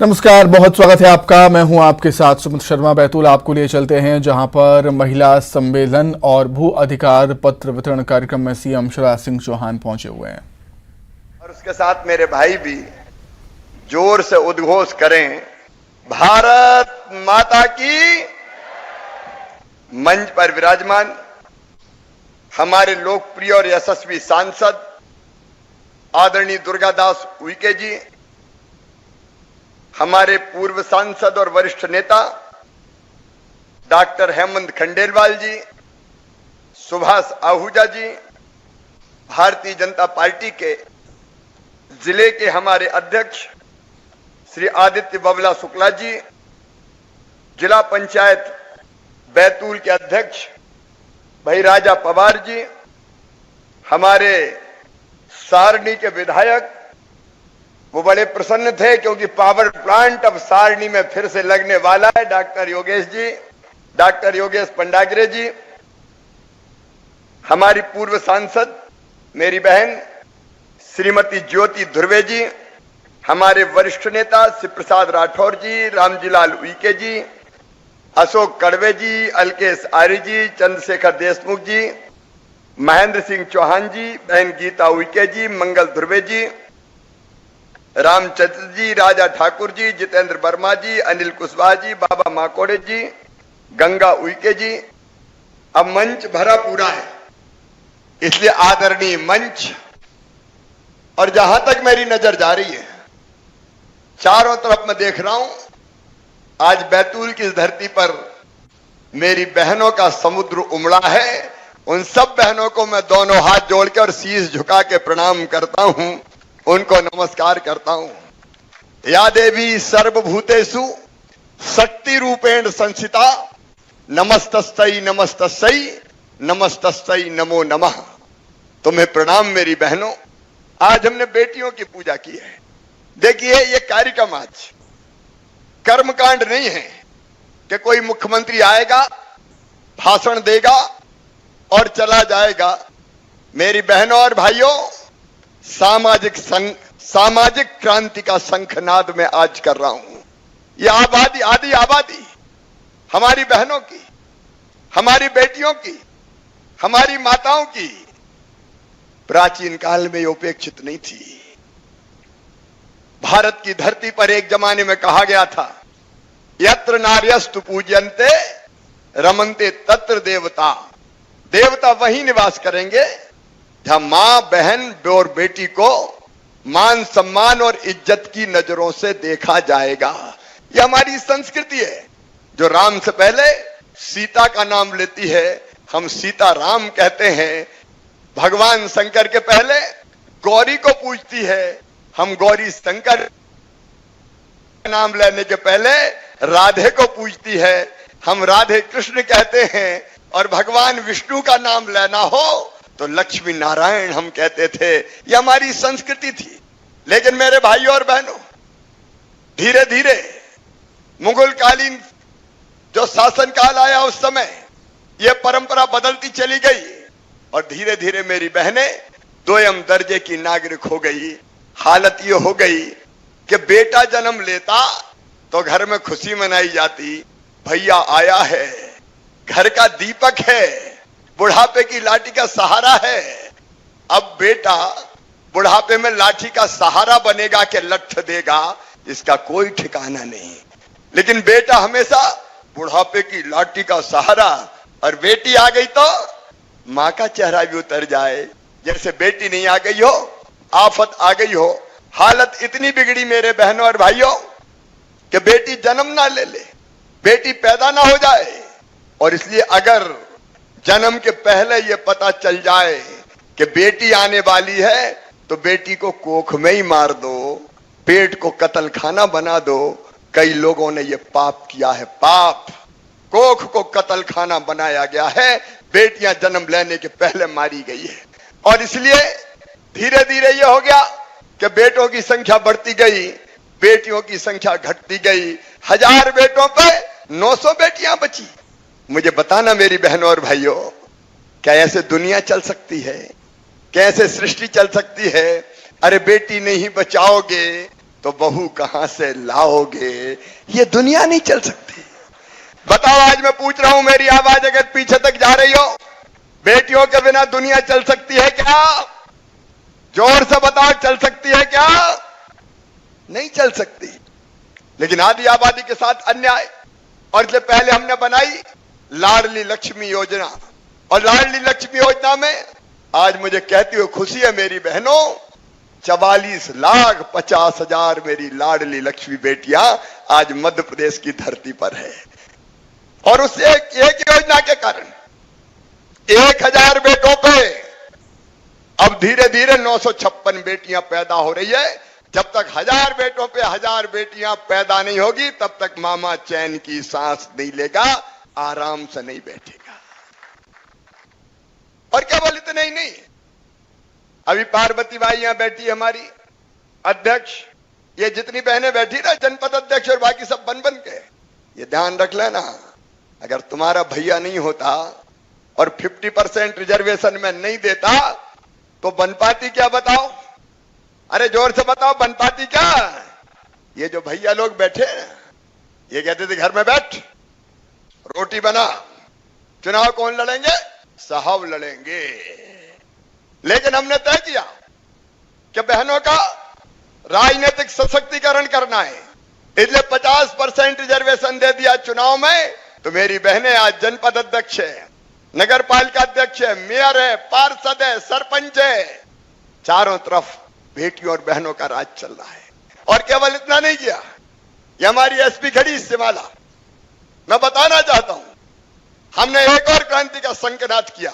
नमस्कार, बहुत स्वागत है आपका। मैं हूं आपके साथ सुमित शर्मा। बैतूल आपको लिए चलते हैं जहां पर महिला सम्मेलन और भू अधिकार पत्र वितरण कार्यक्रम में सीएम शिवराज सिंह चौहान पहुंचे हुए हैं और उसके साथ मेरे भाई भी जोर से उद्घोष करें, भारत माता की। मंच पर विराजमान हमारे लोकप्रिय और यशस्वी सांसद आदरणीय दुर्गादास उइके जी, हमारे पूर्व सांसद और वरिष्ठ नेता डॉक्टर हेमंत खंडेलवाल जी, सुभाष आहूजा जी, भारतीय जनता पार्टी के जिले के हमारे अध्यक्ष श्री आदित्य बबला शुक्ला जी, जिला पंचायत बैतूल के अध्यक्ष भाई राजा पवार जी, हमारे सारणी के विधायक, वो बड़े प्रसन्न थे क्योंकि पावर प्लांट अब सारणी में फिर से लगने वाला है। डॉक्टर योगेश जी, डॉक्टर योगेश पंडागरे जी, हमारी पूर्व सांसद मेरी बहन श्रीमती ज्योति ध्रुवे जी, हमारे वरिष्ठ नेता शिव प्रसाद राठौर जी, रामजीलाल उइके जी, अशोक कड़वे जी, अलकेश आर्य जी, चंद्रशेखर देशमुख जी, महेंद्र सिंह चौहान जी, बहन गीता उइके जी, मंगल ध्रुवे जी, रामचंद्र जी, राजा ठाकुर जी, जितेंद्र वर्मा जी, अनिल कुशवाहा जी, बाबा माकोड़े जी, गंगा उइके जी। अब मंच भरा पूरा है, इसलिए आदरणीय मंच। और जहां तक मेरी नजर जा रही है, चारों तरफ मैं देख रहा हूं, आज बैतूल की इस धरती पर मेरी बहनों का समुद्र उमड़ा है। उन सब बहनों को मैं दोनों हाथ जोड़ के और शीश झुका के प्रणाम करता हूं, उनको नमस्कार करता हूं। या देवी सर्वभूतेषु शक्ति रूपेण संस्थिता, नमस्तस्यै नमस्तस्यै नमस्तस्यै नमो नमः। तुम्हें प्रणाम मेरी बहनों। आज हमने बेटियों की पूजा की है। देखिए, ये कार्यक्रम आज कर्मकांड नहीं है कि कोई मुख्यमंत्री आएगा, भाषण देगा और चला जाएगा। मेरी बहनों और भाइयों, सामाजिक क्रांति का शंखनाद मैं आज कर रहा हूं। यह आबादी, आदि आबादी हमारी बहनों की, हमारी बेटियों की, हमारी माताओं की प्राचीन काल में उपेक्षित नहीं थी। भारत की धरती पर एक जमाने में कहा गया था, यत्र नार्यस्तु पूज्यन्ते रमन्ते तत्र देवता। देवता वहीं निवास करेंगे जहां मां, बहन और बेटी को मान सम्मान और इज्जत की नजरों से देखा जाएगा। यह हमारी संस्कृति है, जो राम से पहले सीता का नाम लेती है, हम सीता राम कहते हैं। भगवान शंकर के पहले गौरी को पूजती है, हम गौरी शंकर नाम लेने के पहले राधे को पूजती है, हम राधे कृष्ण कहते हैं। और भगवान विष्णु का नाम लेना हो तो लक्ष्मी नारायण हम कहते थे। यह हमारी संस्कृति थी। लेकिन मेरे भाइयों और बहनों, धीरे धीरे मुगल कालीन जो शासन काल आया, उस समय यह परंपरा बदलती चली गई और धीरे धीरे मेरी बहनें दोयम दर्जे की नागरिक हो गई। हालत यह हो गई कि बेटा जन्म लेता तो घर में खुशी मनाई जाती, भैया आया है, घर का दीपक है, बुढ़ापे की लाठी का सहारा है। अब बेटा बुढ़ापे में लाठी का सहारा बनेगा कि लठ देगा, इसका कोई ठिकाना नहीं। लेकिन बेटा हमेशा बुढ़ापे की लाठी का सहारा, और बेटी आ गई तो मां का चेहरा भी उतर जाए, जैसे बेटी नहीं आ गई हो, आफत आ गई हो। हालत इतनी बिगड़ी मेरे बहनों और भाइयों कि बेटी जन्म ना ले, बेटी पैदा ना हो जाए। और इसलिए अगर जन्म के पहले यह पता चल जाए कि बेटी आने वाली है, तो बेटी को कोख में ही मार दो, पेट को कत्ल खाना बना दो। कई लोगों ने यह पाप किया है, पाप। कोख को कत्ल खाना बनाया गया है, बेटियां जन्म लेने के पहले मारी गई है। और इसलिए धीरे धीरे यह हो गया कि बेटों की संख्या बढ़ती गई, बेटियों की संख्या घटती गई। 1000 बेटों पे 900 बेटियां बची। मुझे बताना मेरी बहनों और भाइयों, क्या ऐसे दुनिया चल सकती है? कैसे सृष्टि चल सकती है? अरे बेटी नहीं बचाओगे तो बहू कहां से लाओगे? ये दुनिया नहीं चल सकती। बताओ, आज मैं पूछ रहा हूं, मेरी आवाज अगर पीछे तक जा रही हो, बेटियों के बिना दुनिया चल सकती है क्या? जोर से बताओ, चल सकती है क्या? नहीं चल सकती। लेकिन आधी आबादी के साथ अन्याय, और इसलिए पहले हमने बनाई लाडली लक्ष्मी योजना, और लाडली लक्ष्मी योजना में आज मुझे कहती हुई खुशी है मेरी बहनों, 44,50,000 मेरी लाडली लक्ष्मी बेटियां आज मध्य प्रदेश की धरती पर है। और उस एक योजना के कारण 1,000 बेटों पे अब धीरे धीरे 956 बेटियां पैदा हो रही है। जब तक 1,000 बेटों पे 1,000 बेटियां पैदा नहीं होगी, तब तक मामा चैन की सांस नहीं लेगा, आराम से नहीं बैठेगा। और केवल इतना ही नहीं, अभी पार्वती बाई यहां बैठी हमारी अध्यक्ष, ये जितनी बहनें बैठी ना, जनपद अध्यक्ष और बाकी सब बन के, ये ध्यान रख लेना, अगर तुम्हारा भैया नहीं होता और 50% रिजर्वेशन में नहीं देता तो बन पाती क्या? बताओ, अरे जोर से बताओ, बन पाती क्या? ये जो भैया लोग बैठे ये कहते थे घर में बैठ, रोटी बना, चुनाव कौन लड़ेंगे? साहब लड़ेंगे। लेकिन हमने तय किया कि बहनों का राजनीतिक सशक्तिकरण करना है, इसलिए 50% रिजर्वेशन दे दिया चुनाव में। तो मेरी बहनें आज जनपद अध्यक्ष है, नगर पालिका अध्यक्ष है, मेयर है, पार्षद है, सरपंच है, चारों तरफ बेटियों और बहनों का राज चल रहा है। और केवल इतना नहीं किया, ये हमारी एसपी खड़ी सिमाला, मैं बताना चाहता हूं, हमने एक और क्रांति का संकनाद किया।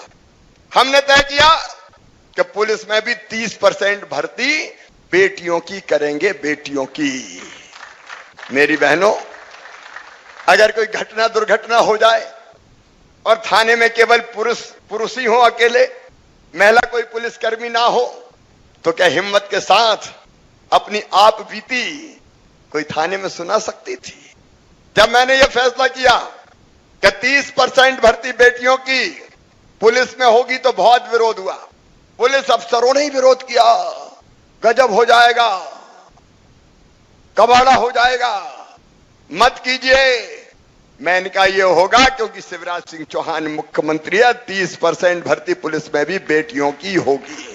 हमने तय किया कि पुलिस में भी 30% भर्ती बेटियों की करेंगे, बेटियों की। मेरी बहनों, अगर कोई घटना दुर्घटना हो जाए और थाने में केवल पुरुष ही हो, अकेले, महिला कोई पुलिसकर्मी ना हो, तो क्या हिम्मत के साथ अपनी आप बीती कोई थाने में सुना सकती थी? जब मैंने यह फैसला किया कि 30% भर्ती बेटियों की पुलिस में होगी तो बहुत विरोध हुआ। पुलिस अफसरों ने ही विरोध किया, गजब हो जाएगा, कबाड़ा हो जाएगा, मत कीजिए। मैंने कहा यह होगा क्योंकि शिवराज सिंह चौहान मुख्यमंत्री है, 30% भर्ती पुलिस में भी बेटियों की होगी।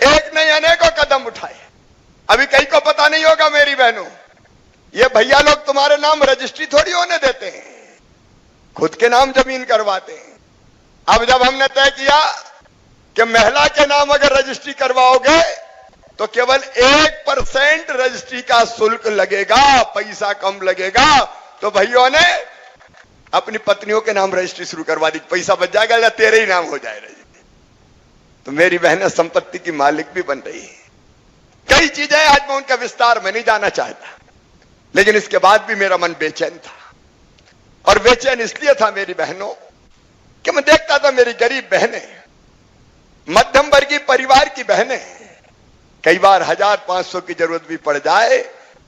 एक नहीं अनेकों कदम उठाए। अभी कई को पता नहीं होगा मेरी बहनों, ये भैया लोग तुम्हारे नाम रजिस्ट्री थोड़ी होने देते हैं, खुद के नाम जमीन करवाते हैं। अब जब हमने तय किया कि महिला के नाम अगर रजिस्ट्री करवाओगे तो केवल 1% रजिस्ट्री का शुल्क लगेगा, पैसा कम लगेगा, तो भैयों ने अपनी पत्नियों के नाम रजिस्ट्री शुरू करवा दी, पैसा बच जाएगा या तेरे ही नाम हो जाए रजिस्ट्री। तो मेरी बहनें संपत्ति की मालिक भी बन रही है। कई चीजें आज मैं उनका विस्तार में नहीं जाना चाहता, लेकिन इसके बाद भी मेरा मन बेचैन था। और बेचैन इसलिए था मेरी बहनों कि मैं देखता था मेरी गरीब बहनें, मध्यम वर्गीय परिवार की बहनें, कई बार 1,000-500 की जरूरत भी पड़ जाए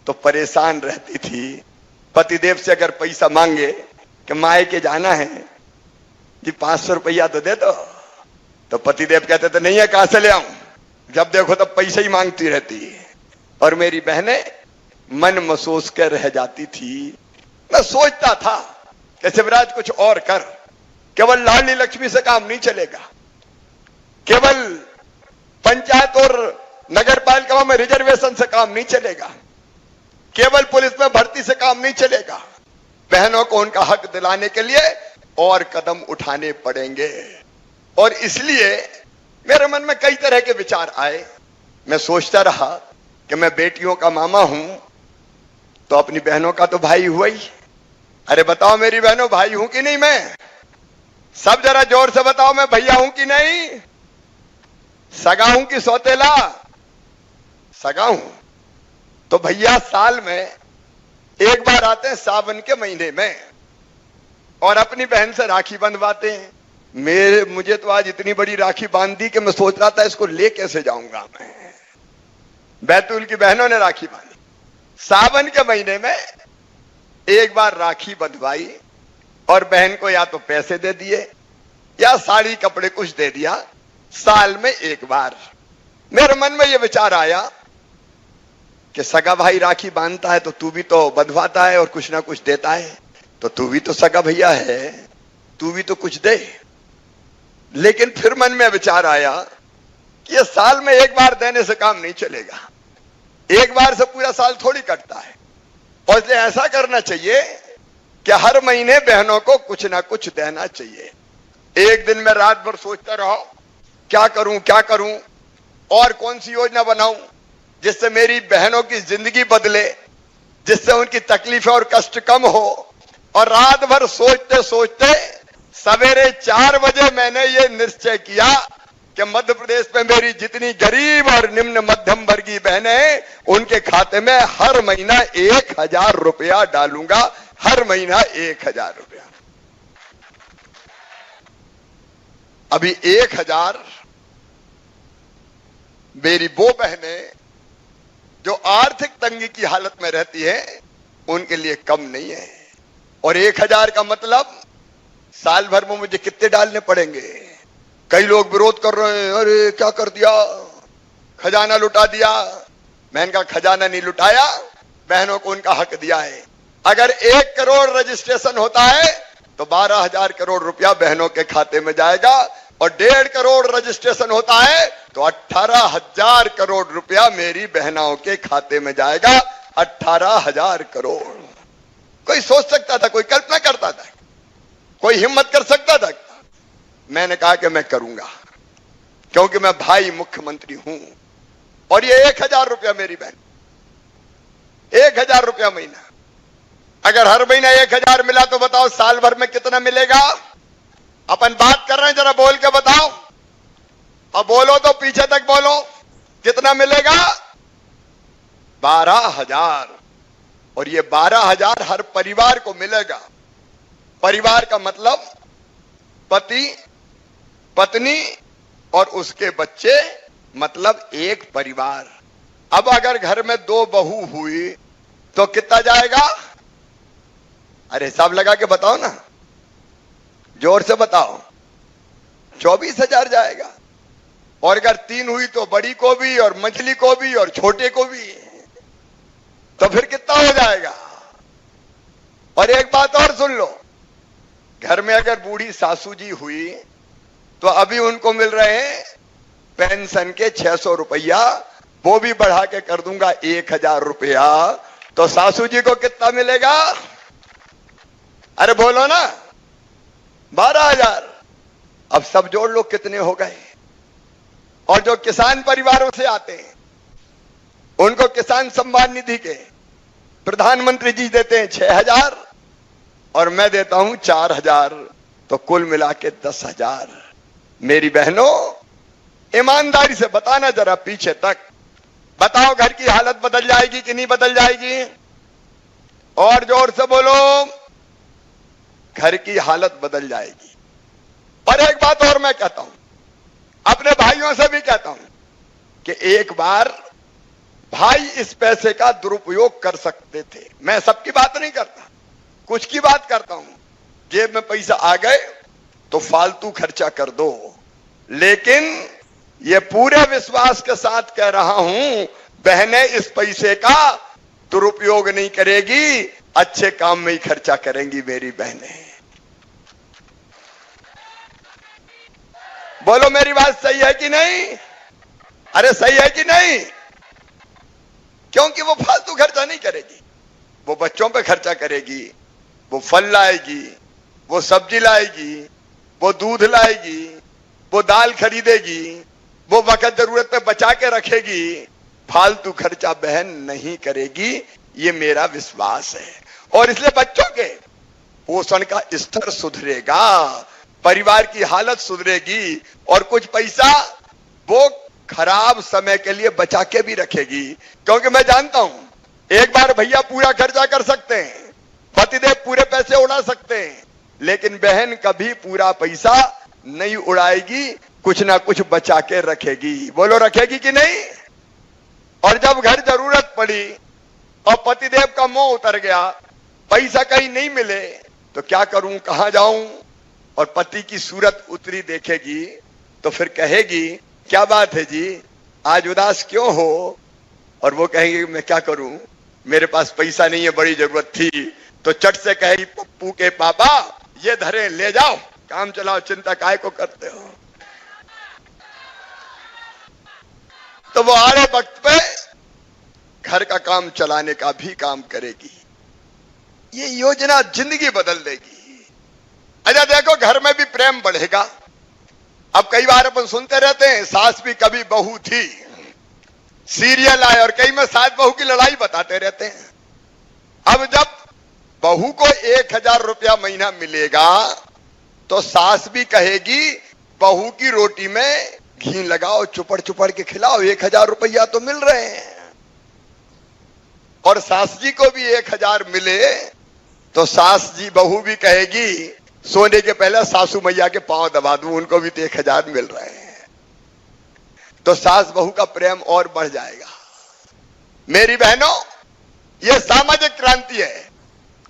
तो परेशान रहती थी। पतिदेव से अगर पैसा मांगे कि मायके जाना है जी, 500 रुपया तो दे दो, तो पतिदेव कहते थे नहीं है, कहां से ले आऊं? जब देखो तब पैसे ही मांगती रहती है। और मेरी बहनें मन महसूस कर रह जाती थी। मैं सोचता था कि शिवराज कुछ और कर, केवल लाडली लक्ष्मी से काम नहीं चलेगा, केवल पंचायत और नगर पालिका में रिजर्वेशन से काम नहीं चलेगा, केवल पुलिस में भर्ती से काम नहीं चलेगा। बहनों को उनका हक दिलाने के लिए और कदम उठाने पड़ेंगे। और इसलिए मेरे मन में कई तरह के विचार आए। मैं सोचता रहा कि मैं बेटियों का मामा हूं तो अपनी बहनों का तो भाई हुआ ही। अरे बताओ मेरी बहनों, भाई हूं कि नहीं? मैं सब जरा जोर से बताओ, मैं भैया हूं कि नहीं? सगा हूं कि सौतेला? सगा हूं। तो भैया साल में एक बार आते हैं सावन के महीने में और अपनी बहन से राखी बंधवाते हैं। मुझे तो आज इतनी बड़ी राखी बांध दी कि मैं सोच रहा था इसको ले कैसे जाऊंगा मैं। बैतूल की बहनों ने राखी बांधी, सावन के महीने में एक बार राखी बंधवाई और बहन को या तो पैसे दे दिए या साड़ी कपड़े कुछ दे दिया। साल में एक बार मेरे मन में यह विचार आया कि सगा भाई राखी बांधता है तो तू भी तो बंधवाता है और कुछ ना कुछ देता है, तो तू भी तो सगा भैया है, तू भी तो कुछ दे। लेकिन फिर मन में विचार आया कि ये साल में एक बार देने से काम नहीं चलेगा, एक बार से पूरा साल थोड़ी कटता है, और इसलिए ऐसा करना चाहिए कि हर महीने बहनों को कुछ ना कुछ देना चाहिए। एक दिन में रात भर सोचता रहो क्या करूं और कौन सी योजना बनाऊं जिससे मेरी बहनों की जिंदगी बदले, जिससे उनकी तकलीफें और कष्ट कम हो। और रात भर सोचते सोचते सवेरे 4 बजे मैंने ये निश्चय किया कि मध्य प्रदेश में मेरी जितनी गरीब और निम्न मध्यम वर्गीय बहनें हैं उनके खाते में हर महीना 1000 रुपया डालूंगा, हर महीना 1000 रुपया। अभी 1000 मेरी वो बहनें जो आर्थिक तंगी की हालत में रहती है उनके लिए कम नहीं है। और 1000 का मतलब साल भर में मुझे कितने डालने पड़ेंगे? कई लोग विरोध कर रहे हैं, अरे क्या कर दिया, खजाना लुटा दिया। मैंने कहा खजाना नहीं लुटाया, बहनों को उनका हक दिया है। अगर 1 करोड़ रजिस्ट्रेशन होता है तो 12,000 करोड़ रुपया बहनों के खाते में जाएगा, और 1.5 करोड़ रजिस्ट्रेशन होता है तो 18,000 करोड़ रुपया मेरी बहनों के खाते में जाएगा। 18,000 करोड़। कोई सोच सकता था, कोई कल्पना करता था, कोई हिम्मत कर सकता था? मैंने कहा कि मैं करूंगा, क्योंकि मैं भाई मुख्यमंत्री हूं। और ये 1000 रुपया मेरी बहन, 1000 रुपया महीना। अगर हर महीना 1000 मिला तो बताओ साल भर में कितना मिलेगा? अपन बात कर रहे हैं, जरा बोल के बताओ। अब बोलो तो पीछे तक बोलो, कितना मिलेगा? 12,000। और ये 12,000 हर परिवार को मिलेगा। परिवार का मतलब पति, पत्नी और उसके बच्चे, मतलब एक परिवार। अब अगर घर में 2 बहू हुई तो कितना जाएगा? अरे हिसाब लगा के बताओ ना, जोर से बताओ। 24,000 जाएगा। और अगर 3 हुई तो बड़ी को भी और मझली को भी और छोटे को भी, तो फिर कितना हो जाएगा? और एक बात और सुन लो, घर में अगर बूढ़ी सासू जी हुई तो अभी उनको मिल रहे हैं पेंशन के 600 रुपया, वो भी बढ़ा के कर दूंगा 1000 रुपया। तो सासू जी को कितना मिलेगा? अरे बोलो ना, 12,000। अब सब जोड़ लो कितने हो गए। और जो किसान परिवारों से आते हैं उनको किसान सम्मान निधि के प्रधानमंत्री जी देते हैं 6,000 और मैं देता हूं 4,000, तो कुल मिला के 10,000। मेरी बहनों, ईमानदारी से बताना जरा पीछे तक, बताओ घर की हालत बदल जाएगी कि नहीं बदल जाएगी? और जोर से बोलो, घर की हालत बदल जाएगी। और एक बात और मैं कहता हूं, अपने भाइयों से भी कहता हूं कि एक बार भाई इस पैसे का दुरुपयोग कर सकते थे। मैं सबकी बात नहीं करता, कुछ की बात करता हूं। जेब में पैसा आ गए तो फालतू खर्चा कर दो, लेकिन ये पूरे विश्वास के साथ कह रहा हूं, बहनें इस पैसे का दुरुपयोग नहीं करेगी, अच्छे काम में ही खर्चा करेंगी मेरी बहनें। बोलो मेरी बात सही है कि नहीं? अरे सही है कि नहीं? क्योंकि वो फालतू खर्चा नहीं करेगी, वो बच्चों पे खर्चा करेगी, वो फल लाएगी, वो सब्जी लाएगी, वो दूध लाएगी, वो दाल खरीदेगी, वो वक्त जरूरत पे बचा के रखेगी। फालतू खर्चा बहन नहीं करेगी, ये मेरा विश्वास है। और इसलिए बच्चों के पोषण का स्तर सुधरेगा, परिवार की हालत सुधरेगी, और कुछ पैसा वो खराब समय के लिए बचा के भी रखेगी। क्योंकि मैं जानता हूं एक बार भैया पूरा खर्चा कर सकते हैं, पतिदेव पूरे पैसे उड़ा सकते हैं, लेकिन बहन कभी पूरा पैसा नहीं उड़ाएगी, कुछ ना कुछ बचा के रखेगी। बोलो रखेगी कि नहीं? और जब घर जरूरत पड़ी और पतिदेव का मोह उतर गया, पैसा कहीं नहीं मिले, तो क्या करूं, कहां जाऊं, और पति की सूरत उतरी देखेगी तो फिर कहेगी क्या बात है जी, आज उदास क्यों हो? और वो कहेंगे मैं क्या करूं, मेरे पास पैसा नहीं है, बड़ी जरूरत थी, तो चट से कहेगी पप्पू के पापा ये धरे ले जाओ, काम चलाओ, चिंता काहे को करते हो। तो वो आड़े वक्त पे घर का काम चलाने का भी काम करेगी। ये योजना जिंदगी बदल देगी। अच्छा देखो, घर में भी प्रेम बढ़ेगा। अब कई बार अपन सुनते रहते हैं सास भी कभी बहू थी, सीरियल आए और कई में सास बहू की लड़ाई बताते रहते हैं। अब जब बहू को 1000 रुपया महीना मिलेगा तो सास भी कहेगी बहू की रोटी में घी लगाओ, चुपड़ चुपड़ के खिलाओ, 1000 रुपया तो मिल रहे हैं। और सास जी को भी 1000 मिले तो सास जी बहू भी कहेगी सोने के पहले सासू मैया के पांव दबा दूं, उनको भी तो 1000 मिल रहे हैं। तो सास बहू का प्रेम और बढ़ जाएगा। मेरी बहनों, यह सामाजिक क्रांति है।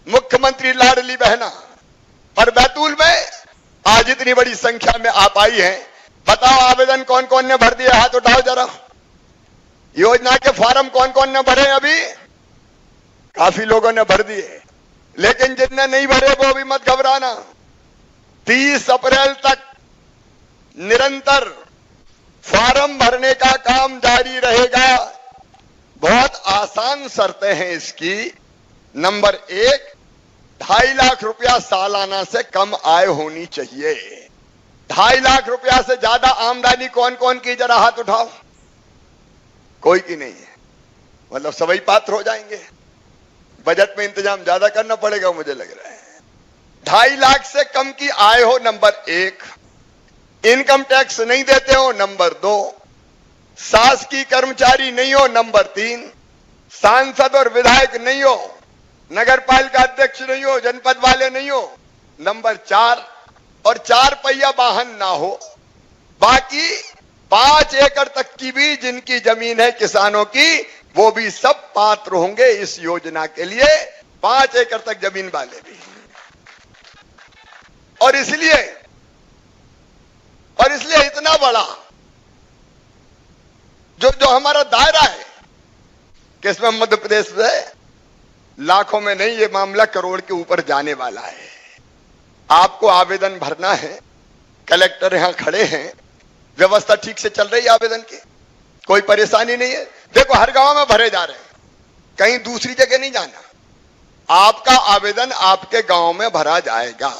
मुख्यमंत्री लाडली बहना और बैतूल में आज इतनी बड़ी संख्या में आप आई हैं, बताओ आवेदन कौन कौन ने भर दिया, हाथ उठाओ जरा। योजना के फॉर्म कौन कौन ने भरे? अभी काफी लोगों ने भर दिए, लेकिन जिनने नहीं भरे वो भी मत घबराना। 30 अप्रैल तक निरंतर फॉर्म भरने का काम जारी रहेगा। बहुत आसान शर्तें हैं इसकी। नंबर 1, 2.5 लाख रुपया सालाना से कम आय होनी चाहिए। 2.5 लाख रुपया से ज्यादा आमदनी कौन कौन की, जरा हाथ उठाओ। कोई की नहीं है, मतलब सभी पात्र हो जाएंगे। बजट में इंतजाम ज्यादा करना पड़ेगा मुझे लग रहा है। 2.5 लाख से कम की आय हो, नंबर 1। इनकम टैक्स नहीं देते हो, नंबर 2। शासकीय कर्मचारी नहीं हो, नंबर 3। सांसद और विधायक नहीं हो, नगर पालिका अध्यक्ष नहीं हो, जनपद वाले नहीं हो, नंबर 4। और 4 पहिया वाहन ना हो। बाकी 5 एकड़ तक की भी जिनकी जमीन है किसानों की, वो भी सब पात्र होंगे इस योजना के लिए। 5 एकड़ तक जमीन वाले भी। और इसलिए इतना बड़ा जो हमारा दायरा है कि इसमें मध्य प्रदेश से लाखों में नहीं, ये मामला करोड़ के ऊपर जाने वाला है। आपको आवेदन भरना है, कलेक्टर यहां खड़े हैं, व्यवस्था ठीक से चल रही है आवेदन की, कोई परेशानी नहीं है। देखो हर गांव में भरे जा रहे हैं, कहीं दूसरी जगह नहीं जाना। आपका आवेदन आपके गांव में भरा जाएगा।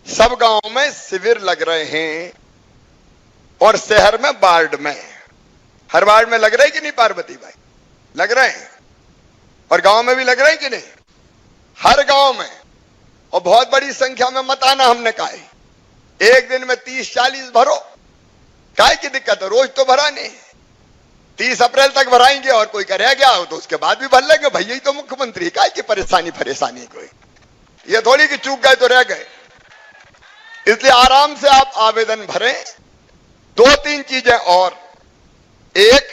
सब गांव में शिविर लग रहे हैं और शहर में वार्ड में, हर वार्ड में लग रहे हैं कि नहीं पार्वती भाई? लग रहे हैं। और गांव में भी लग रहे हैं कि नहीं? हर गांव में। और बहुत बड़ी संख्या में मत आना, हमने कहा है। एक दिन में 30-40 भरो, काय की दिक्कत है? रोज तो भरा नहीं। 30 अप्रैल तक भराएंगे और कोई रह गया हो तो उसके बाद भी भर लेंगे। भैया ही तो मुख्यमंत्री, काय की परेशानी कोई? ये थोड़ी कि चूक गए तो रह गए। इसलिए आराम से आप आवेदन भरें। 2-3 चीजें और। 1,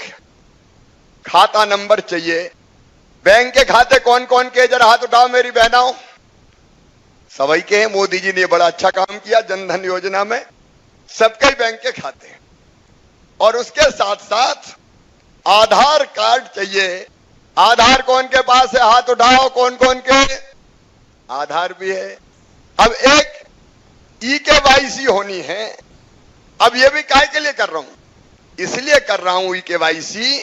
खाता नंबर चाहिए। बैंक के खाते कौन कौन के, जरा हाथ उठाओ मेरी बहनाओं। सभी के हैं। मोदी जी ने बड़ा अच्छा काम किया जनधन योजना में, सबके बैंक के खाते। और उसके साथ साथ आधार कार्ड चाहिए। आधार कौन के पास है, हाथ उठाओ। कौन कौन के? आधार भी है। अब एक ई-केवाईसी होनी है। अब ये भी काय के लिए कर रहा हूं? इसलिए कर रहा हूं ई-केवाईसी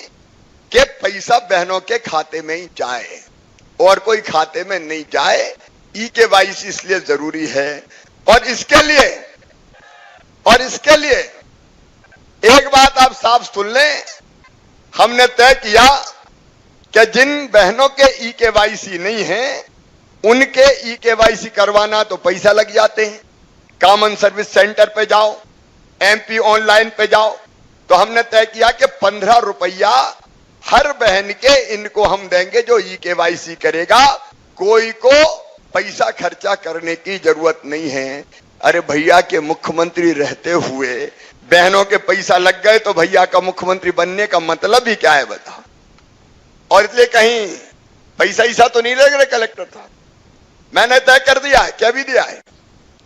के पैसा बहनों के खाते में ही जाए और कोई खाते में नहीं जाए। ई-केवाईसी इसलिए जरूरी है। और इसके लिए एक बात आप साफ सुन लें, हमने तय किया कि जिन बहनों के ई-केवाईसी नहीं है उनके ई-केवाईसी करवाना तो पैसा लग जाते हैं। कॉमन सर्विस सेंटर पे जाओ, MP ऑनलाइन पे जाओ। तो हमने तय किया कि 15 रुपया हर बहन के इनको हम देंगे जो ई-केवाईसी करेगा। कोई को पैसा खर्चा करने की जरूरत नहीं है। अरे भैया के मुख्यमंत्री रहते हुए बहनों के पैसा लग गए तो भैया का मुख्यमंत्री बनने का मतलब ही क्या है बताओ? और इसलिए कहीं पैसा तो नहीं लग रहा। कलेक्टर था, मैंने तय कर दिया है, क्या भी दिया है,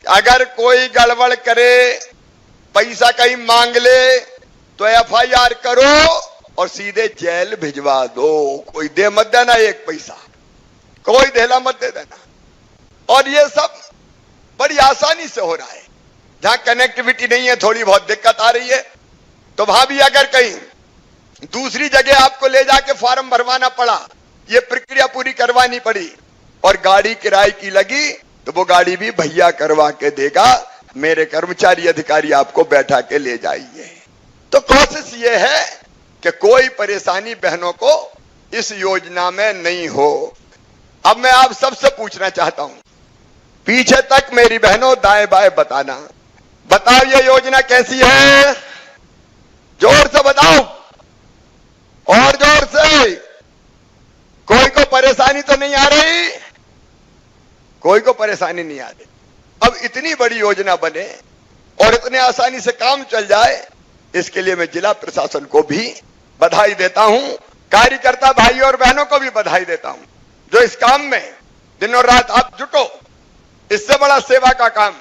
अगर कोई गड़बड़ करे, पैसा कहीं मांग ले तो FIR करो और सीधे जेल भिजवा दो। कोई दे मत देना एक पैसा, कोई देला मत दे देना। और ये सब बड़ी आसानी से हो रहा है। जहां कनेक्टिविटी नहीं है, थोड़ी बहुत दिक्कत आ रही है, तो वहां भी अगर कहीं दूसरी जगह आपको ले जाके फॉर्म भरवाना पड़ा, ये प्रक्रिया पूरी करवानी पड़ी और गाड़ी किराए की लगी, तो वो गाड़ी भी भैया करवा के देगा, मेरे कर्मचारी अधिकारी आपको बैठा के ले जाइए। तो कोशिश ये है कि कोई परेशानी बहनों को इस योजना में नहीं हो। अब मैं आप सबसे पूछना चाहता हूं, पीछे तक मेरी बहनों दाएं बाएं बताना, बताओ ये योजना कैसी है? जोर से बताओ, और जोर से। कोई को परेशानी तो नहीं आ रही? कोई को परेशानी नहीं आ रही। अब इतनी बड़ी योजना बने और इतने आसानी से काम चल जाए, इसके लिए मैं जिला प्रशासन को भी बधाई देता हूं, कार्यकर्ता भाई और बहनों को भी बधाई देता हूं, जो इस काम में दिनों रात आप जुटो। इससे बड़ा सेवा का काम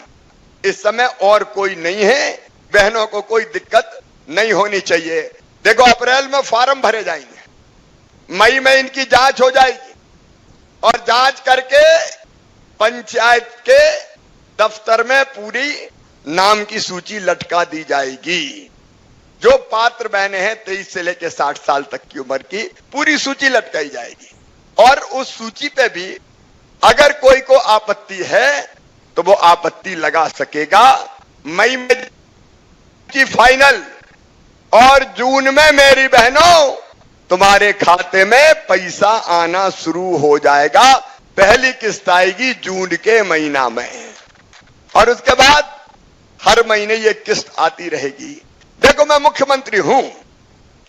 इस समय और कोई नहीं है। बहनों को कोई दिक्कत नहीं होनी चाहिए। देखो, अप्रैल में फॉर्म भरे जाएंगे, मई में इनकी जांच हो जाएगी और जांच करके पंचायत के दफ्तर में पूरी नाम की सूची लटका दी जाएगी। जो पात्र बहनें हैं 23 से लेकर 60 साल तक की उम्र की, पूरी सूची लटकाई जाएगी और उस सूची पे भी अगर कोई को आपत्ति है तो वो आपत्ति लगा सकेगा। मई में की फाइनल और जून में मेरी बहनों तुम्हारे खाते में पैसा आना शुरू हो जाएगा। पहली किस्त आएगी जून के महीना में और उसके बाद हर महीने ये किस्त आती रहेगी। देखो, मैं मुख्यमंत्री हूं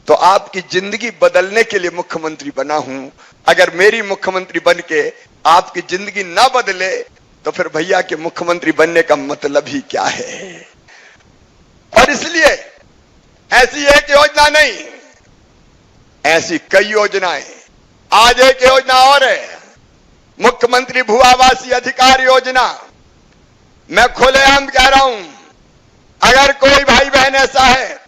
तो आपकी जिंदगी बदलने के लिए मुख्यमंत्री बना हूं। अगर मेरी मुख्यमंत्री बन के आपकी जिंदगी ना बदले तो फिर भैया के मुख्यमंत्री बनने का मतलब ही क्या है? और इसलिए ऐसी एक योजना नहीं, ऐसी कई योजनाएं। आज एक योजना और है, मुख्यमंत्री भू आवासीय अधिकार योजना। मैं खुलेआम कह रहा हूं, अगर कोई भाई बहन ऐसा है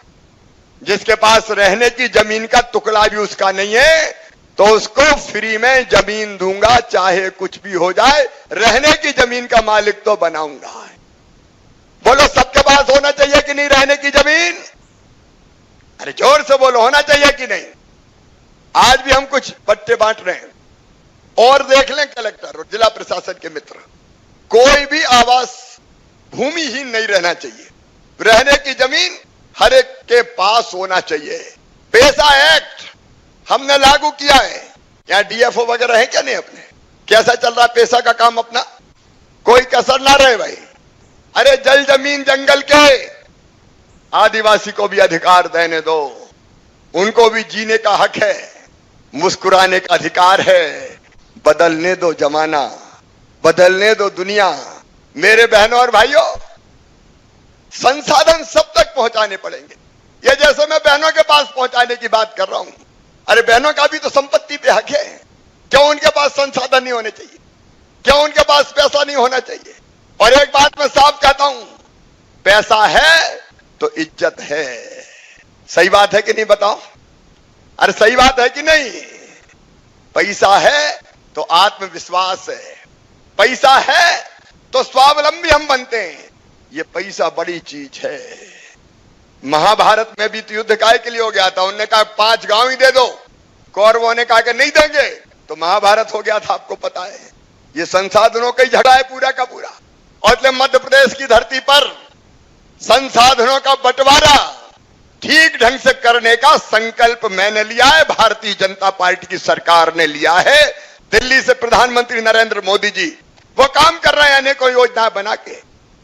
जिसके पास रहने की जमीन का टुकड़ा भी उसका नहीं है, तो उसको फ्री में जमीन दूंगा, चाहे कुछ भी हो जाए, रहने की जमीन का मालिक तो बनाऊंगा। बोलो, सबके पास होना चाहिए कि नहीं रहने की जमीन? अरे जोर से बोलो, होना चाहिए कि नहीं? आज भी हम कुछ पट्टे बांट रहे हैं और देख लें कलेक्टर और जिला प्रशासन के मित्र, कोई भी आवास भूमिहीन नहीं रहना चाहिए। रहने की जमीन हर एक के पास होना चाहिए। पैसा एक्ट हमने लागू किया है। यहां डीएफओ वगैरह है क्या? नहीं अपने कैसा चल रहा है पैसा का काम अपना? कोई कसर ना रहे भाई। अरे जल जमीन जंगल के आदिवासी को भी अधिकार देने दो, उनको भी जीने का हक है, मुस्कुराने का अधिकार है। बदलने दो जमाना, बदलने दो दुनिया। मेरे बहनों और भाइयों, संसाधन सब तक पहुंचाने पड़ेंगे। ये जैसे मैं बहनों के पास पहुंचाने की बात कर रहा हूं, अरे बहनों का भी तो संपत्ति पे हक है। क्यों उनके पास संसाधन नहीं होने चाहिए? क्यों उनके पास पैसा नहीं होना चाहिए? और एक बात मैं साफ कहता हूं, पैसा है तो इज्जत है। सही बात है कि नहीं बताओ? अरे सही बात है कि नहीं? पैसा है तो आत्मविश्वास है, पैसा है तो स्वावलंबी हम बनते हैं। ये पैसा बड़ी चीज है। महाभारत में भी तो युद्ध काय के लिए हो गया था। उन्होंने कहा 5 गांव ही दे दो, कौरवों ने कहा कि नहीं देंगे, तो महाभारत हो गया था, आपको पता है। ये संसाधनों का ही झगड़ा है पूरा का पूरा। और इसलिए मध्य प्रदेश की धरती पर संसाधनों का बंटवारा ठीक ढंग से करने का संकल्प मैंने लिया है, भारतीय जनता पार्टी की सरकार ने लिया है। दिल्ली से प्रधानमंत्री नरेंद्र मोदी जी वो काम कर रहे हैं, अनेकों योजना बना के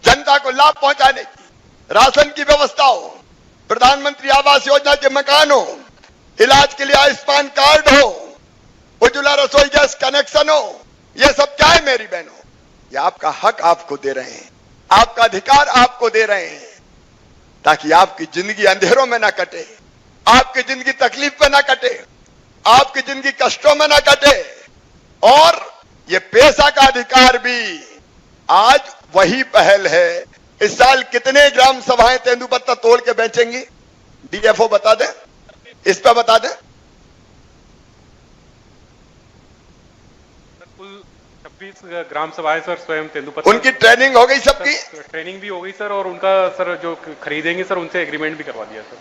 जनता को लाभ पहुंचाने की। राशन की व्यवस्था हो, प्रधानमंत्री आवास योजना के मकान हो, इलाज के लिए आयुष्मान कार्ड हो, उज्ज्वला रसोई गैस कनेक्शन हो। ये सब क्या है मेरी बहनों? ये आपका हक आपको दे रहे हैं, आपका अधिकार आपको दे रहे हैं, ताकि आपकी जिंदगी अंधेरों में ना कटे, आपकी जिंदगी तकलीफ में ना कटे, आपकी जिंदगी कष्टों में ना कटे। और ये पैसा का अधिकार भी आज वही पहल है। इस साल कितने ग्राम सभाएं तेंदुपत्ता तोड़ के बेचेंगी? डीएफओ बता दें। इस पर बता दें। कुल 26 ग्राम सभाएं सर स्वयं तेंदुपत्ता। उनकी ट्रेनिंग हो गई सबकी? ट्रेनिंग भी हो गई सर, और उनका सर जो खरीदेंगे सर उनसे एग्रीमेंट भी करवा दिया सर।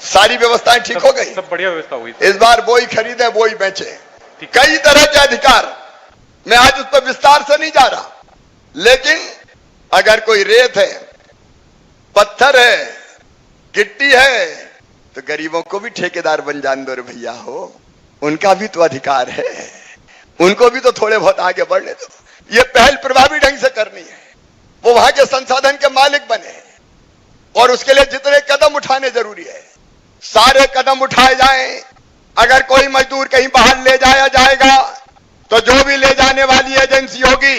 सारी व्यवस्थाएं ठीक हो गई? सब बढ़िया व्यवस्था हुई। इस बार वो ही खरीदे वो ही बेचे। कई तरह के अधिकार, मैं आज उस पर विस्तार से नहीं जा रहा, लेकिन अगर कोई रेत है, पत्थर है, गिट्टी है, तो गरीबों को भी ठेकेदार बन जान दो रे भैया हो, उनका भी तो अधिकार है, उनको भी तो थोड़े बहुत आगे बढ़ने दो। ये पहल प्रभावी ढंग से करनी है, वो वहां के संसाधन के मालिक बने, और उसके लिए जितने कदम उठाने जरूरी है सारे कदम उठाए जाएं। अगर कोई मजदूर कहीं बाहर ले जाया जाएगा तो जो भी ले जाने वाली एजेंसी होगी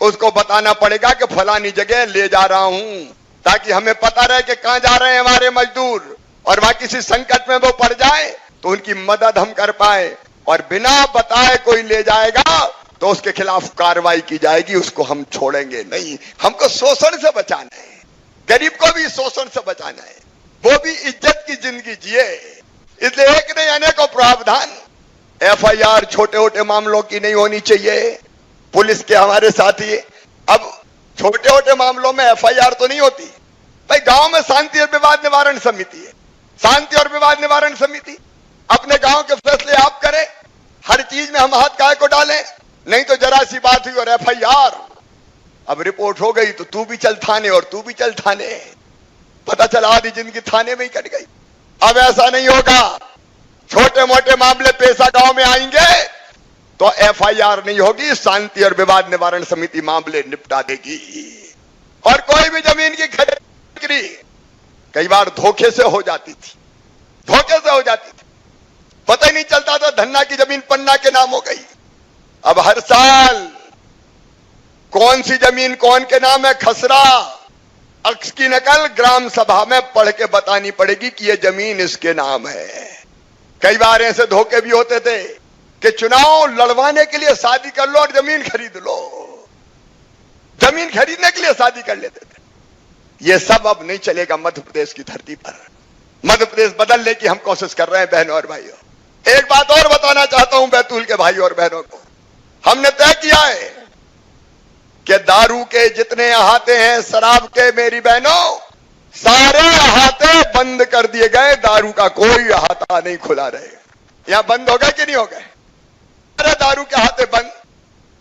उसको बताना पड़ेगा कि फलानी जगह ले जा रहा हूं, ताकि हमें पता रहे कि कहां जा रहे हैं हमारे मजदूर, और वहां किसी संकट में वो पड़ जाए तो उनकी मदद हम कर पाए। और बिना बताए कोई ले जाएगा तो उसके खिलाफ कार्रवाई की जाएगी, उसको हम छोड़ेंगे नहीं। हमको शोषण से बचाना है, गरीब को भी शोषण से बचाना है, वो भी इज्जत की जिंदगी जिए। इसलिए एक नहीं अनेकों प्रावधान। एफआईआर छोटे छोटे मामलों की नहीं होनी चाहिए। पुलिस के हमारे साथी, अब छोटे छोटे मामलों में एफआईआर तो नहीं होती भाई, गांव में शांति और विवाद निवारण समिति है, शांति और विवाद निवारण समिति अपने गांव के फैसले आप करें, हर चीज में हम हाथ काहे को डालें? नहीं तो जरा सी बात हुई और एफआईआर, अब रिपोर्ट हो गई तो तू भी चल थाने और तू भी चल थाने, पता चला आधी जिंदगी थाने में ही कट गई। अब ऐसा नहीं होगा। छोटे मोटे मामले पेशा गांव में आएंगे तो एफआईआर नहीं होगी, शांति और विवाद निवारण समिति मामले निपटा देगी। और कोई भी जमीन की खरीद कई बार धोखे से हो जाती थी, धोखे से हो जाती थी, पता ही नहीं चलता था धन्ना की जमीन पन्ना के नाम हो गई। अब हर साल कौन सी जमीन कौन के नाम है, खसरा अक्स की नकल ग्राम सभा में पढ़ के बतानी पड़ेगी कि यह जमीन इसके नाम है। कई बार ऐसे धोखे भी होते थे कि चुनाव लड़वाने के लिए शादी कर लो और जमीन खरीद लो, जमीन खरीदने के लिए शादी कर लेते थे। यह सब अब नहीं चलेगा मध्य प्रदेश की धरती पर। मध्य प्रदेश बदलने की हम कोशिश कर रहे हैं बहनों और भाइयों। एक बात और बताना चाहता हूं बैतूल के भाइयों और बहनों को, हमने तय किया है कि दारू के जितने अहाते हैं, शराब के, मेरी बहनों, सारे अहाते बंद कर दिए गए। दारू का कोई अहाता नहीं खुला रहेगा। यहां बंद हो गए कि नहीं हो गए? अरे दारू के अहाते बंद,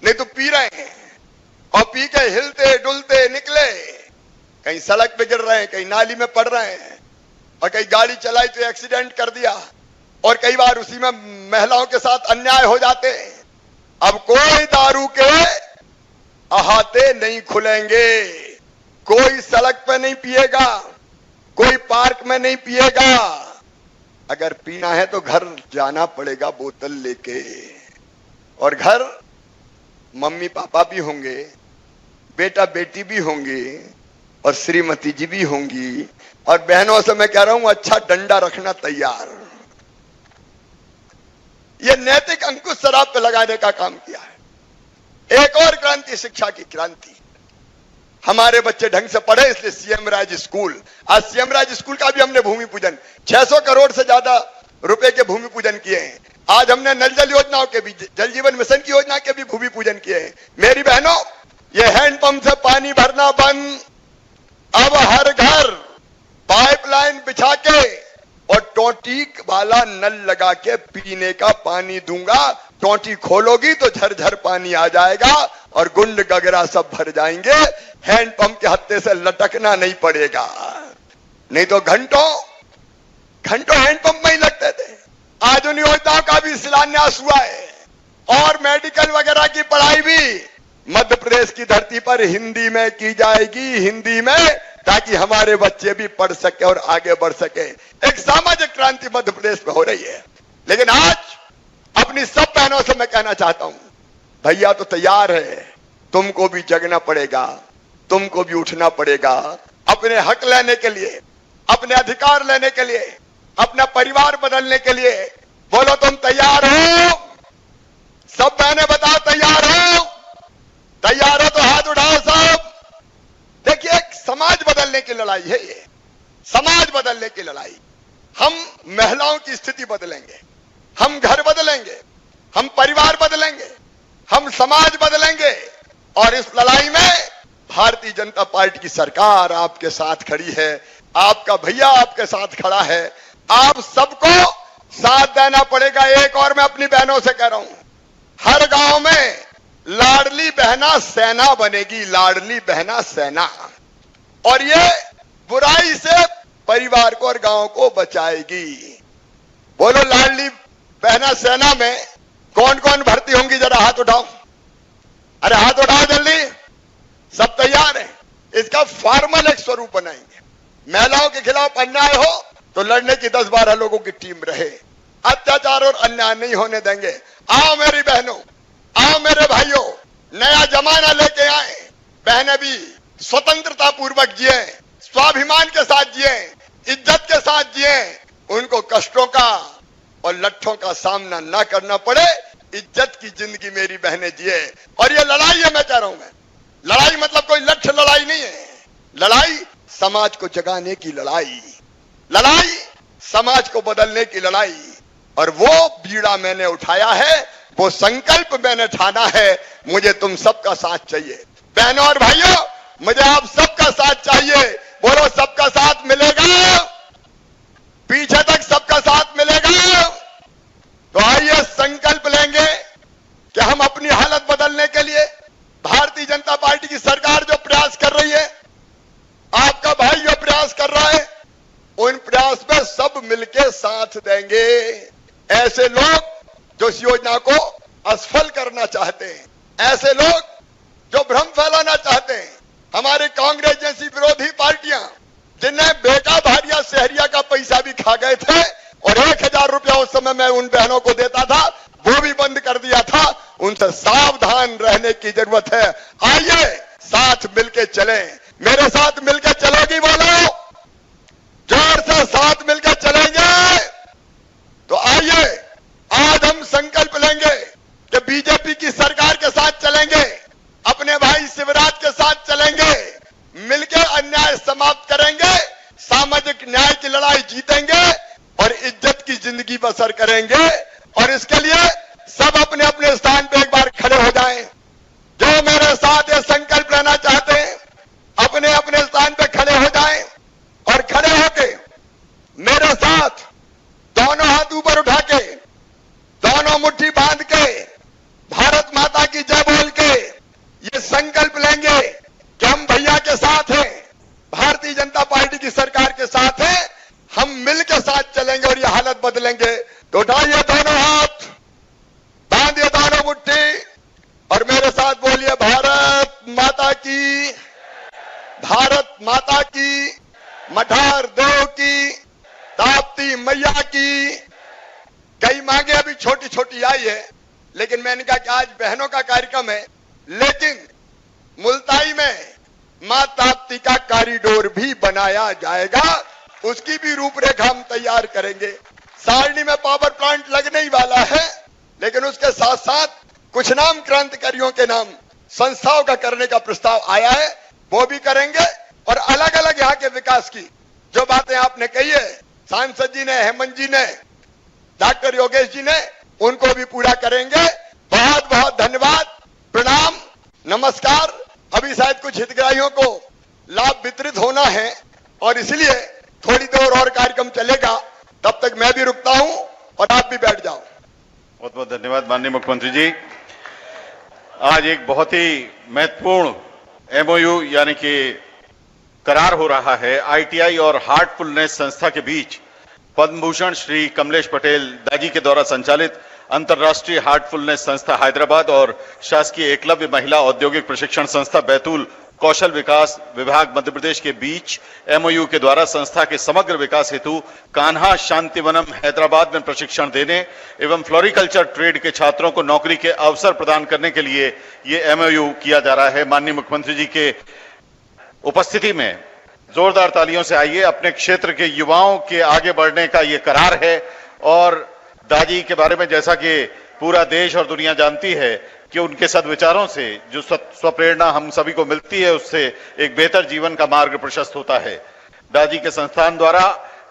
नहीं तो पी रहे हैं और पी के हिलते डुलते निकले, कहीं सड़क पे गिर रहे हैं, कहीं नाली में पड़ रहे हैं, और कहीं गाड़ी चलाई तो एक्सीडेंट कर दिया, और कई बार उसी में महिलाओं के साथ अन्याय हो जाते हैं। अब कोई दारू के अहाते नहीं खुलेंगे, कोई सड़क पे नहीं पिएगा, कोई पार्क में नहीं पिएगा। अगर पीना है तो घर जाना पड़ेगा बोतल लेके, और घर मम्मी पापा भी होंगे, बेटा बेटी भी होंगे, और श्रीमती जी भी होंगी। और बहनों से मैं कह रहा हूं अच्छा डंडा रखना तैयार। यह नैतिक अंकुश शराब पे लगाने का काम किया है। एक और क्रांति, शिक्षा की क्रांति। हमारे बच्चे ढंग से पढ़े, इसलिए सीएम राज स्कूल, आज सीएम राज स्कूल का भी हमने भूमि पूजन, 600 करोड़ से ज्यादा रुपए के भूमि पूजन किए हैं। आज हमने नल जल योजनाओं के भी, जल जीवन मिशन की योजना के भी भूमि पूजन किए हैं। मेरी बहनों, ये हैंडपंप से पानी भरना बंद, अब हर घर पाइपलाइन बिछा के और टोटी वाला नल लगा के पीने का पानी दूंगा। टोटी खोलोगी तो झरझर पानी आ जाएगा और गुंड गगरा सब भर जाएंगे। हैंडपंप के हत्थे से लटकना नहीं पड़ेगा, नहीं तो घंटों घंटों हैंडपंप में ही लगते थे। आज उन योजनाओं का भी शिलान्यास हुआ है, और मेडिकल वगैरह की पढ़ाई भी मध्य प्रदेश की धरती पर हिंदी में की जाएगी, हिंदी में, ताकि हमारे बच्चे भी पढ़ सके और आगे बढ़ सके। एक सामाजिक क्रांति मध्य प्रदेश में हो रही है। लेकिन आज अपनी सब बहनों से मैं कहना चाहता हूं, भैया तो तैयार है, तुमको भी जगना पड़ेगा, तुमको भी उठना पड़ेगा अपने हक लेने के लिए, अपने अधिकार लेने के लिए, अपना परिवार बदलने के लिए। बोलो तुम तैयार हो? सब बहनें बताओ तैयार हो? तैयार हो तो हाथ उठाओ सब। देखिए, एक समाज बदलने की लड़ाई है ये, समाज बदलने की लड़ाई। हम महिलाओं की स्थिति बदलेंगे, हम घर बदलेंगे, हम परिवार बदलेंगे, हम समाज बदलेंगे। और इस लड़ाई में भारतीय जनता पार्टी की सरकार आपके साथ खड़ी है, आपका भैया आपके साथ खड़ा है। आप सबको साथ देना पड़ेगा। एक और मैं अपनी बहनों से कह रहा हूं, हर गांव में लाडली बहना सेना बनेगी, लाडली बहना सेना, और ये बुराई से परिवार को और गांव को बचाएगी। बोलो, लाडली बहना सेना में कौन कौन भर्ती होंगी? जरा हाथ उठाओ। अरे हाथ उठाओ जल्दी। सब तैयार हैं? इसका फॉर्मल एक स्वरूप बनाएंगे। महिलाओं के खिलाफ अन्याय हो तो लड़ने की 10-12 लोगों की टीम रहे। अत्याचार और अन्याय नहीं होने देंगे। आओ मेरी बहनों, आओ मेरे भाइयों, नया जमाना लेके आए। बहनें भी स्वतंत्रता पूर्वक जिए, स्वाभिमान के साथ जिए, इज्जत के साथ जिए, उनको कष्टों का और लट्ठों का सामना ना करना पड़े। इज्जत की जिंदगी मेरी बहनें जिए। और ये लड़ाई है, मैं कह रहा हूं, मैं लड़ाई मतलब कोई लक्ष्य लड़ाई नहीं है। लड़ाई समाज को जगाने की लड़ाई, लड़ाई समाज को बदलने की लड़ाई। और वो बीड़ा मैंने उठाया है, वो संकल्प मैंने ठाना है। मुझे तुम सबका साथ चाहिए। बहनों और भाइयों, मुझे आप सबका साथ चाहिए। बोलो, सबका साथ मिलेगा? पीछे तक सबका साथ मिलेगा? तो आइए संकल्प लेंगे कि हम अपनी हालत बदलने के लिए भारतीय जनता पार्टी की सरकार जो प्रयास कर रही है, आपका भाई जो प्रयास कर रहा है, उन प्रयास में सब मिलके साथ देंगे। ऐसे लोग जो इस योजना को असफल करना चाहते हैं, ऐसे लोग जो भ्रम फैलाना चाहते हैं, हमारे कांग्रेस जैसी विरोधी पार्टियां जिन्हें बेटा भारिया शहरिया का पैसा भी खा गए थे और 1000 रुपया उस समय मैं उन बहनों को देता था, वो भी बंद कर दिया था। उनसे सावधान रहने की जरूरत है। आइए साथ मिलके चलें। मेरे साथ मिलकर चलोगी? बोलो, जोर से साथ मिलकर चलेंगे। तो आइए आज हम संकल्प लेंगे कि बीजेपी की सरकार के साथ चलेंगे, अपने भाई शिवराज के साथ चलेंगे, मिलकर अन्याय समाप्त करेंगे, सामाजिक न्याय की लड़ाई जीतेंगे और इज्जत की जिंदगी बसर करेंगे। और इसके लिए सब अपने अपने स्थान पे एक बार खड़े हो जाएं। जो मेरे साथ ये संकल्प लेना चाहते हैं, अपने अपने स्थान पे खड़े हो जाएं और खड़े होके मेरे साथ दोनों हाथ ऊपर उठा के, दोनों मुट्ठी बांध के, भारत माता की जय बोल के ये संकल्प लेंगे कि हम भैया के साथ हैं, भारतीय जनता पार्टी की सरकार के साथ हैं, हम मिल के साथ चलेंगे और ये हालत बदलेंगे। तो उठाइए दोनों हाथ, बांधिए दोनों मुट्ठी और मेरे साथ बोलिए, भारत माता की, भारत माता की, मठार देव की, ताप्ती मैया की। कई मांगे अभी छोटी छोटी आई है, लेकिन मैंने कहा कि आज बहनों का कार्यक्रम है, लेकिन मुल्ताई में मां ताप्ती का कॉरिडोर भी बनाया जाएगा, उसकी भी रूपरेखा हम तैयार करेंगे। सारणी में पावर प्लांट लगने ही वाला है, लेकिन उसके साथ साथ कुछ नाम क्रांतिकारियों के नाम संस्थाओं का करने का प्रस्ताव आया है, वो भी करेंगे। और अलग अलग यहाँ के विकास की जो बातें आपने कही है, सांसद जी ने, हेमंत जी ने, डॉक्टर योगेश जी ने, उनको भी पूरा करेंगे। बहुत बहुत धन्यवाद, प्रणाम, नमस्कार। अभी शायद कुछ हितग्राहियों को लाभ वितरित होना है और इसलिए थोड़ी देर और कार्यक्रम चलेगा, तब तक मैं भी रुकता हूं और आप भी बैठ जाओ। बहुत बहुत धन्यवाद माननीय मुख्यमंत्री जी। आज एक बहुत ही महत्वपूर्ण एमओयू यानी कि करार हो रहा है आईटीआई और हार्टफुलनेस संस्था के बीच। पद्म भूषण श्री कमलेश पटेल दाजी के द्वारा संचालित अंतर्राष्ट्रीय हार्टफुलनेस संस्था हैदराबाद और शासकीय एकलव्य महिला औद्योगिक प्रशिक्षण संस्था बैतूल कौशल विकास विभाग मध्य प्रदेश के बीच एमओयू के द्वारा संस्था के समग्र विकास हेतु कान्हा शांतिवनम हैदराबाद में प्रशिक्षण देने एवं फ्लोरिकल्चर ट्रेड के छात्रों को नौकरी के अवसर प्रदान करने के लिए ये एमओयू किया जा रहा है। माननीय मुख्यमंत्री जी के उपस्थिति में जोरदार तालियों से आइए। अपने क्षेत्र के युवाओं के आगे बढ़ने का ये करार है और दाजी के बारे में जैसा कि पूरा देश और दुनिया जानती है कि उनके सद्विचारों से जो स्वप्रेरणा हम सभी को मिलती है, उससे एक बेहतर जीवन का मार्ग प्रशस्त होता है। दाजी के संस्थान द्वारा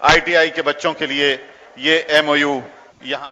आईटीआई के बच्चों के लिए ये एमओयू यहाँ